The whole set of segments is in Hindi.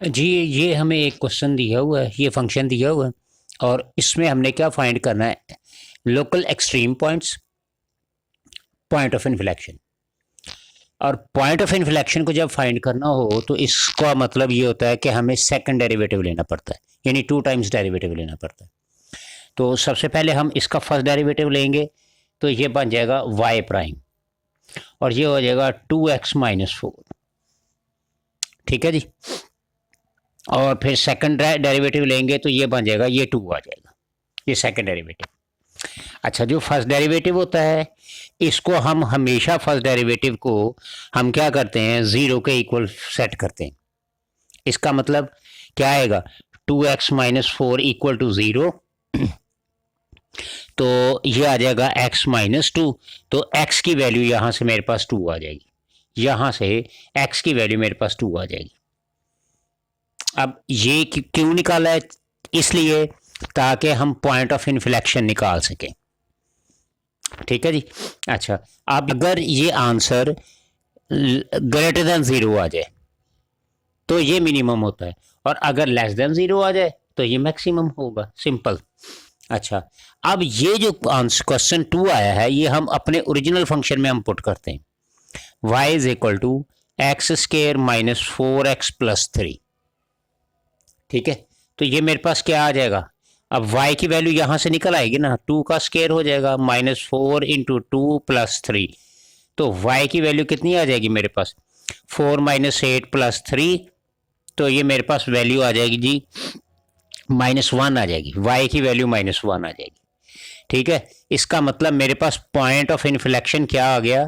जी, ये हमें एक क्वेश्चन दिया हुआ है, ये फंक्शन दिया हुआ है और इसमें हमने क्या फाइंड करना है, local extreme points, point of inflection. और पॉइंट ऑफ इन्फ्लेक्शन को जब फाइंड करना हो तो इसका मतलब ये होता है कि हमें सेकंड डेरिवेटिव लेना पड़ता है, यानी 2 टाइम्स डेरिवेटिव लेना पड़ता है। तो सबसे पहले हम इसका फर्स्ट डेरिवेटिव लेंगे तो ये बन जाएगा वाई प्राइम और ये हो जाएगा 2x-4। ठीक है जी। और फिर सेकंड डेरिवेटिव लेंगे तो ये बन जाएगा, ये 2 आ जाएगा, ये सेकंड डेरिवेटिव। अच्छा, जो फर्स्ट डेरिवेटिव होता है इसको हम हमेशा फर्स्ट डेरिवेटिव को हम क्या करते हैं, जीरो के इक्वल सेट करते हैं। इसका मतलब क्या आएगा, 2x-4 इक्वल टू 0। तो ये आ जाएगा x-2। तो x की वैल्यू यहां से मेरे पास 2 आ जाएगी, यहां से x की वैल्यू मेरे पास 2 आ जाएगी। अब ये क्यों निकाला है, इसलिए ताकि हम पॉइंट ऑफ इन्फ्लेक्शन निकाल सकें। ठीक है जी। अच्छा, अब अगर ये आंसर ग्रेटर देन 0 आ जाए तो ये मिनिमम होता है, और अगर लेस देन 0 आ जाए तो ये मैक्सिमम होगा, सिंपल। अच्छा, अब ये जो क्वेश्चन 2 आया है ये हम अपने ओरिजिनल फंक्शन में हम पुट करते हैं, y is equal to x square minus 4x+3। ठीक है, तो ये मेरे पास क्या आ जाएगा, अब y की वैल्यू यहां से निकल आएगी ना, 2 का स्केयर हो जाएगा, -4 इंटू 2+3। तो y की वैल्यू कितनी आ जाएगी मेरे पास, 4-8+3। तो ये मेरे पास वैल्यू आ जाएगी जी -1 आ जाएगी, y की वैल्यू -1 आ जाएगी। ठीक है, इसका मतलब मेरे पास पॉइंट ऑफ इन्फ्लेक्शन क्या आ गया,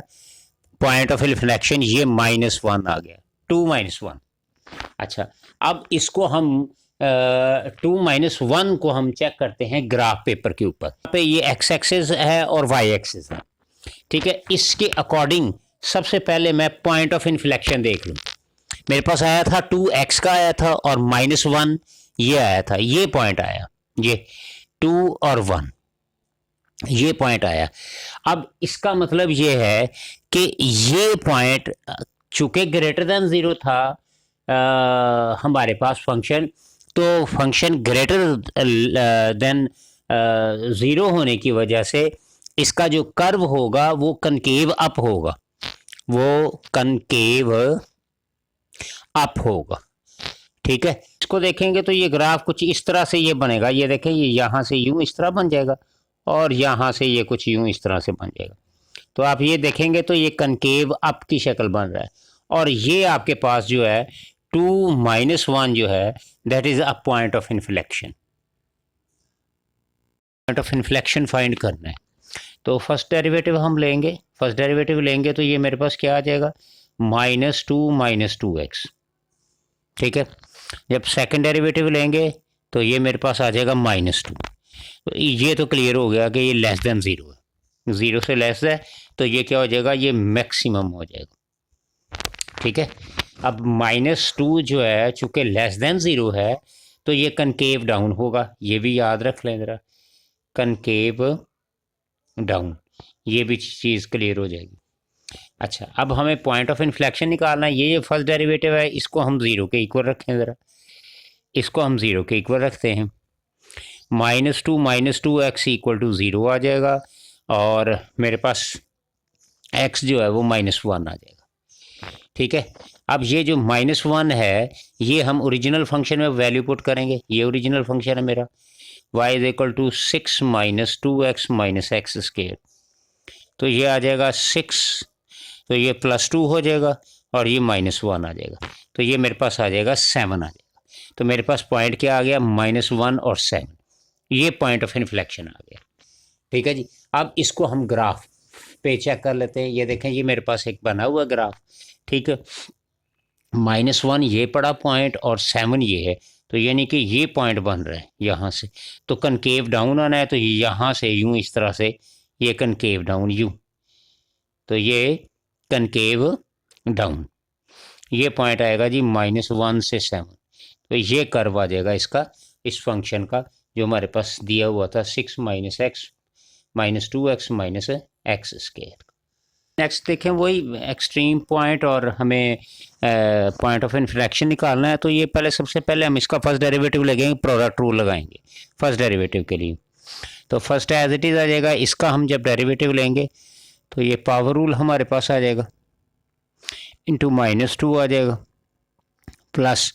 पॉइंट ऑफ इन्फ्लेक्शन ये -1 आ गया, 2-1। अच्छा, अब इसको हम 2-1 को हम चेक करते हैं ग्राफ पेपर के ऊपर। पे ये एक्स एक्सिस है और वाई एक्सिस है। ठीक है, इसके अकॉर्डिंग सबसे पहले मैं पॉइंट ऑफ इन्फ्लेक्शन देख लूँ। मेरे पास आया था 2x का आया था और -1 ये आया था, ये पॉइंट आया, ये 2 और 1 ये पॉइंट आया। अब इसका मतलब ये है कि ये पॉइंट चूंकि ग्रेटर देन 0 था हमारे पास फंक्शन, तो फंक्शन ग्रेटर देन 0 होने की वजह से इसका जो कर्व होगा वो कनकेव अप होगा, वो कनकेव अप होगा। ठीक है, इसको देखेंगे तो ये ग्राफ कुछ इस तरह से ये बनेगा, ये देखें, ये यहाँ से यूं इस तरह बन जाएगा और यहाँ से ये कुछ यूं इस तरह से बन जाएगा। तो आप ये देखेंगे तो ये कनकेव अप की शक्ल बन रहा है, और ये आपके पास जो है 2-1 जो है that is a point of inflection. Point of inflection find करना है तो फर्स्ट डेरिवेटिव हम लेंगे, फर्स्ट डेरिवेटिव लेंगे तो ये मेरे पास क्या आ जाएगा, -2-2x। ठीक है, जब सेकंड डेरिवेटिव लेंगे तो ये मेरे पास आ जाएगा -2। तो ये तो क्लियर हो गया कि ये लेस देन 0 है, 0 से लेस है तो ये क्या हो जाएगा, ये मैक्सिमम हो जाएगा। ठीक है, अब -2 जो है चूंकि लेस देन 0 है तो ये कनकेव डाउन होगा, ये भी याद रख लें ज़रा, कनकेव डाउन, ये भी चीज़ क्लियर हो जाएगी। अच्छा, अब हमें पॉइंट ऑफ इन्फ्लेक्शन निकालना है, ये फर्स्ट डेरिवेटिव है इसको हम 0 के इक्वल रखें ज़रा, इसको हम 0 के इक्वल रखते हैं, -2 इक्वल टू 0 आ जाएगा और मेरे पास x जो है वो -1 आ जाएगा। ठीक है, अब ये जो -1 है ये हम ओरिजिनल फंक्शन में वैल्यू पुट करेंगे, ये ओरिजिनल फंक्शन है मेरा, y is equal to 6 - 2x - x²। तो ये आ जाएगा 6, तो ये +2 हो जाएगा और ये -1 आ जाएगा, तो ये मेरे पास आ जाएगा 7 आ जाएगा। तो मेरे पास पॉइंट क्या आ गया, -1 और 7, ये पॉइंट ऑफ इन्फ्लेक्शन आ गया। ठीक है जी, अब इसको हम ग्राफ पे चेक कर लेते हैं, ये देखें ये मेरे पास एक बना हुआ ग्राफ। ठीक है, -1 ये पड़ा पॉइंट और 7 ये है, तो यानी कि ये पॉइंट बन रहा है यहाँ से, तो कनकेव डाउन आना है तो यहाँ से यूं इस तरह से ये कनकेव डाउन यूं, तो ये कनकेव डाउन, ये पॉइंट आएगा जी -1 से 7। तो ये कर्व आ जाएगा इसका, इस फंक्शन का जो हमारे पास दिया हुआ था, 6 - x - 2x - x²। नेक्स्ट देखें वही एक्सट्रीम पॉइंट और हमें पॉइंट ऑफ इन्फ्लेक्शन निकालना है। तो ये पहले सबसे पहले हम इसका फर्स्ट डेरिवेटिव लगेंगे, प्रोडक्ट रूल लगाएंगे फर्स्ट डेरिवेटिव के लिए। तो फर्स्ट एज इट इज़ आ जाएगा, इसका हम जब डेरिवेटिव लेंगे तो ये पावर रूल हमारे पास आ जाएगा, इंटू -2 आ जाएगा, plus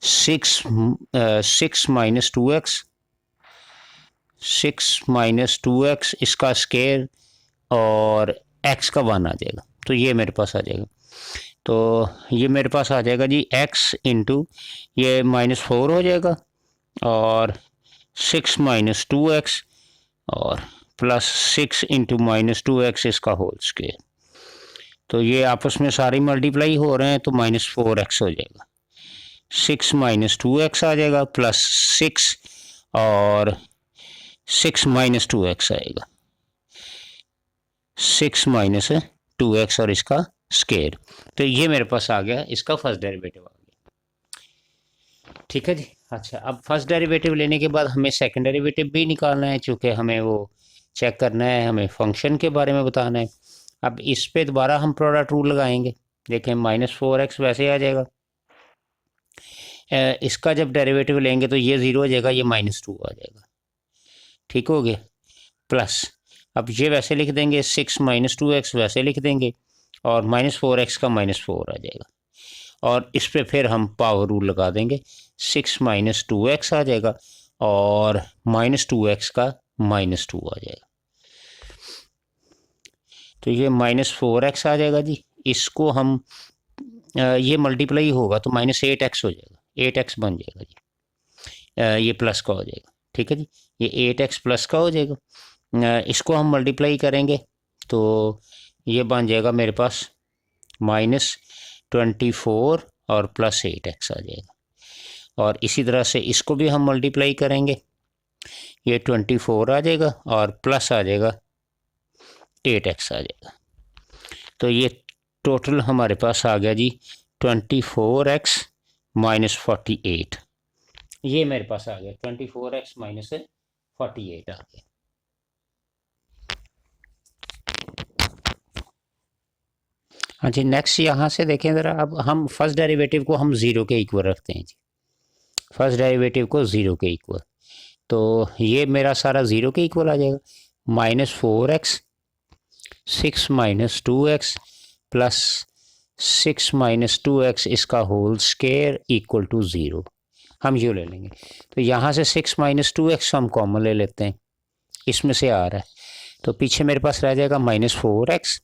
6 minus 2x, 6 minus 2x इसका स्केयर और x का 1 आ जाएगा। तो ये मेरे पास आ जाएगा। तो ये मेरे पास आ जाएगा जी x इंटू ये -4 हो जाएगा और 6 माइनस 2x और प्लस 6 इंटू -2x इसका होल स्केयर। तो ये आपस में सारी मल्टीप्लाई हो रहे हैं तो -4x हो जाएगा। 6 माइनस 2x आ जाएगा प्लस 6 और 6 माइनस 2x आएगा, 6 माइनस 2x और इसका स्केयर। तो ये मेरे पास आ गया, इसका फर्स्ट डेरिवेटिव आ गया। ठीक है जी। अच्छा, अब फर्स्ट डेरिवेटिव लेने के बाद हमें सेकंड डेरिवेटिव भी निकालना है, चूँकि हमें वो चेक करना है, हमें फंक्शन के बारे में बताना है। अब इस पे दोबारा हम प्रोडक्ट रूल लगाएंगे। देखें -4x वैसे आ जाएगा, इसका जब डेरिवेटिव लेंगे तो ये 0 हो जाएगा, ये -2 आ जाएगा। ठीक हो गया। प्लस अब ये वैसे लिख देंगे, 6 माइनस 2x वैसे लिख देंगे और -4x का -4 आ जाएगा। और इस पर फिर हम पावर रूल लगा देंगे, 6 माइनस 2x आ जाएगा और -2x का -2 आ जाएगा। तो ये -4x आ जाएगा जी। इसको हम ये मल्टीप्लाई होगा तो -8x हो जाएगा, 8x बन जाएगा जी। ये प्लस का हो जाएगा। ठीक है जी, ये 8x प्लस का हो जाएगा। इसको हम मल्टीप्लाई करेंगे तो ये बन जाएगा मेरे पास -24 और प्लस 8x आ जाएगा। और इसी तरह से इसको भी हम मल्टीप्लाई करेंगे, ये 24 आ जाएगा और प्लस आ जाएगा 8x आ जाएगा। तो ये टोटल हमारे पास आ गया जी 24x माइनस 48। ये मेरे पास आ गया 24x माइनस 48 आ गया। हाँ जी, नेक्स्ट यहाँ से देखें ज़रा। अब हम फर्स्ट डेरिवेटिव को हम 0 के इक्वल रखते हैं जी, फर्स्ट डेरिवेटिव को 0 के इक्वल। तो ये मेरा सारा 0 के इक्वल आ जाएगा। -4x 6 minus 2x plus 6 minus 2x इसका होल स्केयर इक्वल टू 0। हम ये ले लेंगे। तो यहाँ से 6 माइनस 2x हम कॉमन ले लेते हैं, इसमें से आ रहा है। तो पीछे मेरे पास रह जाएगा -4x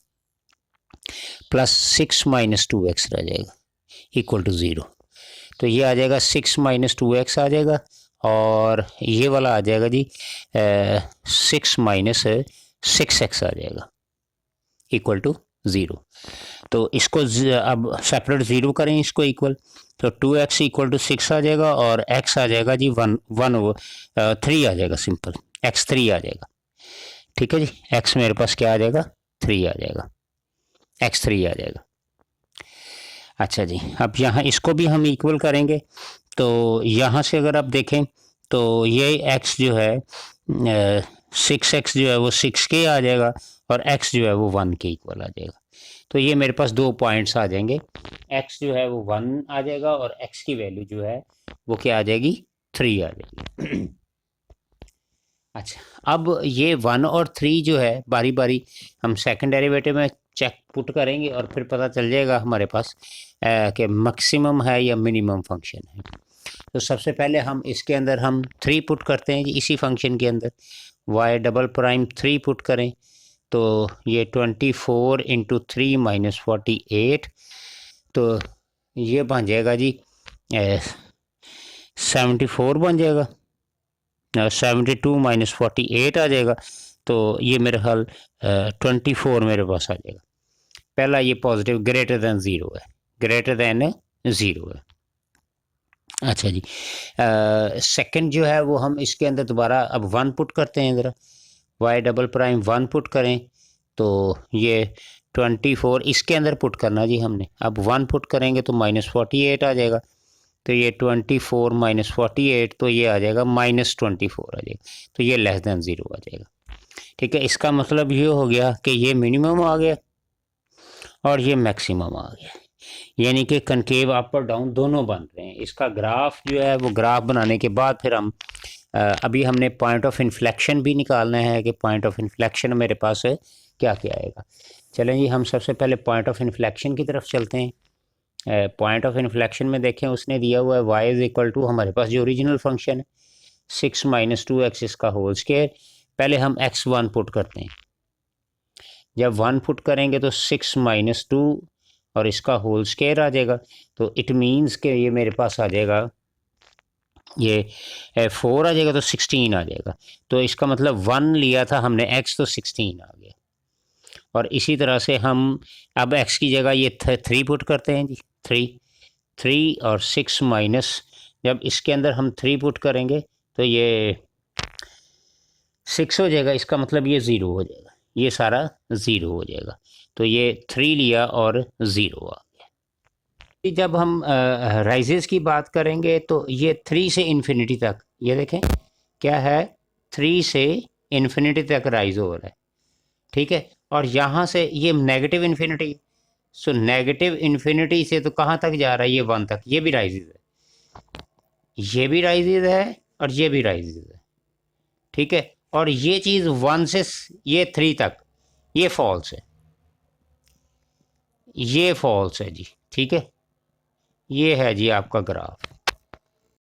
प्लस 6 माइनस 2x रह जाएगा इक्वल टू 0। तो ये आ जाएगा 6 माइनस 2x आ जाएगा और ये वाला आ जाएगा जी 6 माइनस 6x आ जाएगा इक्वल टू 0। तो इसको अब सेपरेट 0 करें इसको इक्वल, तो 2x इक्वल टू 6 आ जाएगा और x आ जाएगा जी 3 आ जाएगा, सिंपल x 3 आ जाएगा। ठीक है जी, x मेरे पास क्या आ जाएगा 3 आ जाएगा, x 3 आ जाएगा। अच्छा जी, अब यहाँ इसको भी हम इक्वल करेंगे। तो यहाँ से अगर आप देखें तो ये x जो है 6x जो है वो 6 के आ जाएगा और x जो है वो 1 के इक्वल आ जाएगा। तो ये मेरे पास 2 पॉइंट्स आ जाएंगे, x जो है वो 1 आ जाएगा और x की वैल्यू जो है वो क्या आ जाएगी 3 आ जाएगी। अच्छा, अब ये 1 और 3 जो है बारी बारी हम सेकंड डेरिवेटिव में चेक पुट करेंगे और फिर पता चल जाएगा हमारे पास कि मैक्सिमम है या मिनिमम फंक्शन है। तो सबसे पहले हम इसके अंदर हम 3 पुट करते हैं जी, इसी फंक्शन के अंदर y डबल प्राइम 3 पुट करें तो ये 24 इंटू 3 माइनस 48, तो ये बन जाएगा जी 74 बन जाएगा, 72 माइनस 48 आ जाएगा। तो ये मेरे ख्याल 24 मेरे पास आ जाएगा। पहला ये पॉजिटिव ग्रेटर दैन 0 है, ग्रेटर दैन 0 है। अच्छा जी, सेकंड जो है वो हम इसके अंदर दोबारा अब 1 पुट करते हैं ज़रा, y डबल प्राइम 1 पुट करें तो ये 24 इसके अंदर पुट करना जी हमने। अब 1 पुट करेंगे तो -48 आ जाएगा। तो ये 24 माइनस 48, तो ये आ जाएगा -24 आ जाएगा। तो ये लेस दैन 0 आ जाएगा। ठीक है, इसका मतलब ये हो गया कि ये मिनिमम आ गया और ये मैक्सिमम आ गया, यानी कि कनकेव अप और डाउन दोनों बन रहे हैं। इसका ग्राफ जो है वो ग्राफ बनाने के बाद फिर हम अभी हमने पॉइंट ऑफ इन्फ्लेक्शन भी निकालना है कि पॉइंट ऑफ इन्फ्लेक्शन मेरे पास है क्या क्या आएगा। चलें जी, हम सबसे पहले पॉइंट ऑफ इन्फ्लेक्शन की तरफ चलते हैं। पॉइंट ऑफ इन्फ्लेक्शन में देखें उसने दिया हुआ है y इज़ इक्वल टू, हमारे पास जो ओरिजिनल फंक्शन है 6 - 2x इसका होल स्क्वायर। पहले हम x1 पुट करते हैं, जब 1 पुट करेंगे तो 6 - 2 और इसका होल स्क्वायर आ जाएगा। तो इट मीन्स कि ये मेरे पास आ जाएगा, ये 4 आ जाएगा तो 16 आ जाएगा। तो इसका मतलब 1 लिया था हमने x, तो 16 आ गया। और इसी तरह से हम अब x की जगह ये 3 पुट करते हैं जी, 3 और 6 माइनस, जब इसके अंदर हम 3 पुट करेंगे तो ये 6 हो जाएगा, इसका मतलब ये 0 हो जाएगा, ये सारा 0 हो जाएगा। तो ये 3 लिया और 0 आ गया। जब हम राइजेस की बात करेंगे तो ये 3 से इन्फिनिटी तक, ये देखें क्या है, 3 से इन्फिनिटी तक राइज हो रहा है, ठीक है। और यहाँ से ये negative infinity, so negative infinity से तो कहाँ तक जा रहा है, ये 1 तक, ये भी राइजेज है, ये भी राइजेज है और ये भी राइजेज है, ठीक है। और ये चीज़ 1 से ये 3 तक ये फॉल्स है, ये फॉल्स है जी, ठीक है। ये है जी आपका ग्राफ।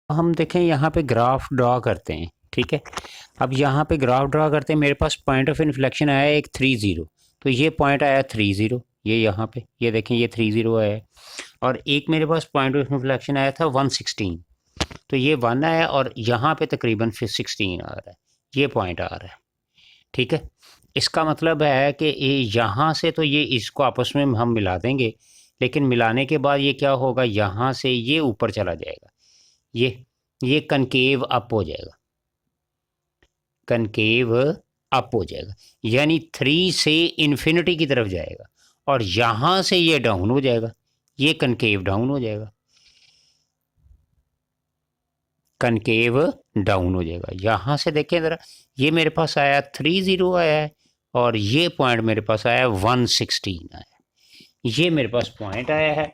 हम देखें यहाँ पे ग्राफ ड्रा करते हैं, ठीक है। अब यहाँ पे ग्राफ ड्रा करते हैं, मेरे पास पॉइंट ऑफ इन्फ्लेक्शन आया एक 30, तो ये पॉइंट आया 30, ये यहाँ पे ये देखें ये 30 आया है। और एक मेरे पास पॉइंट ऑफ इन्फ्लेक्शन आया था 116, तो ये 1 आया और यहाँ पे तकरीबन फिर 16 आ रहा है, ये पॉइंट आ रहा है, ठीक है। इसका मतलब है कि यहाँ से तो ये इसको आपस में हम मिला देंगे, लेकिन मिलाने के बाद ये क्या होगा, यहाँ से ये ऊपर चला जाएगा, ये कनकेव अप हो जाएगा, कनकेव अप हो जाएगा, यानी 3 से इन्फिनिटी की तरफ जाएगा। और यहाँ से ये डाउन हो जाएगा, ये कनकेव डाउन हो जाएगा, कनकेव डाउन हो जाएगा। यहाँ से देखें ज़रा, ये मेरे पास आया 30 आया है और ये पॉइंट मेरे पास आया 116 आया, ये मेरे पास पॉइंट आया है।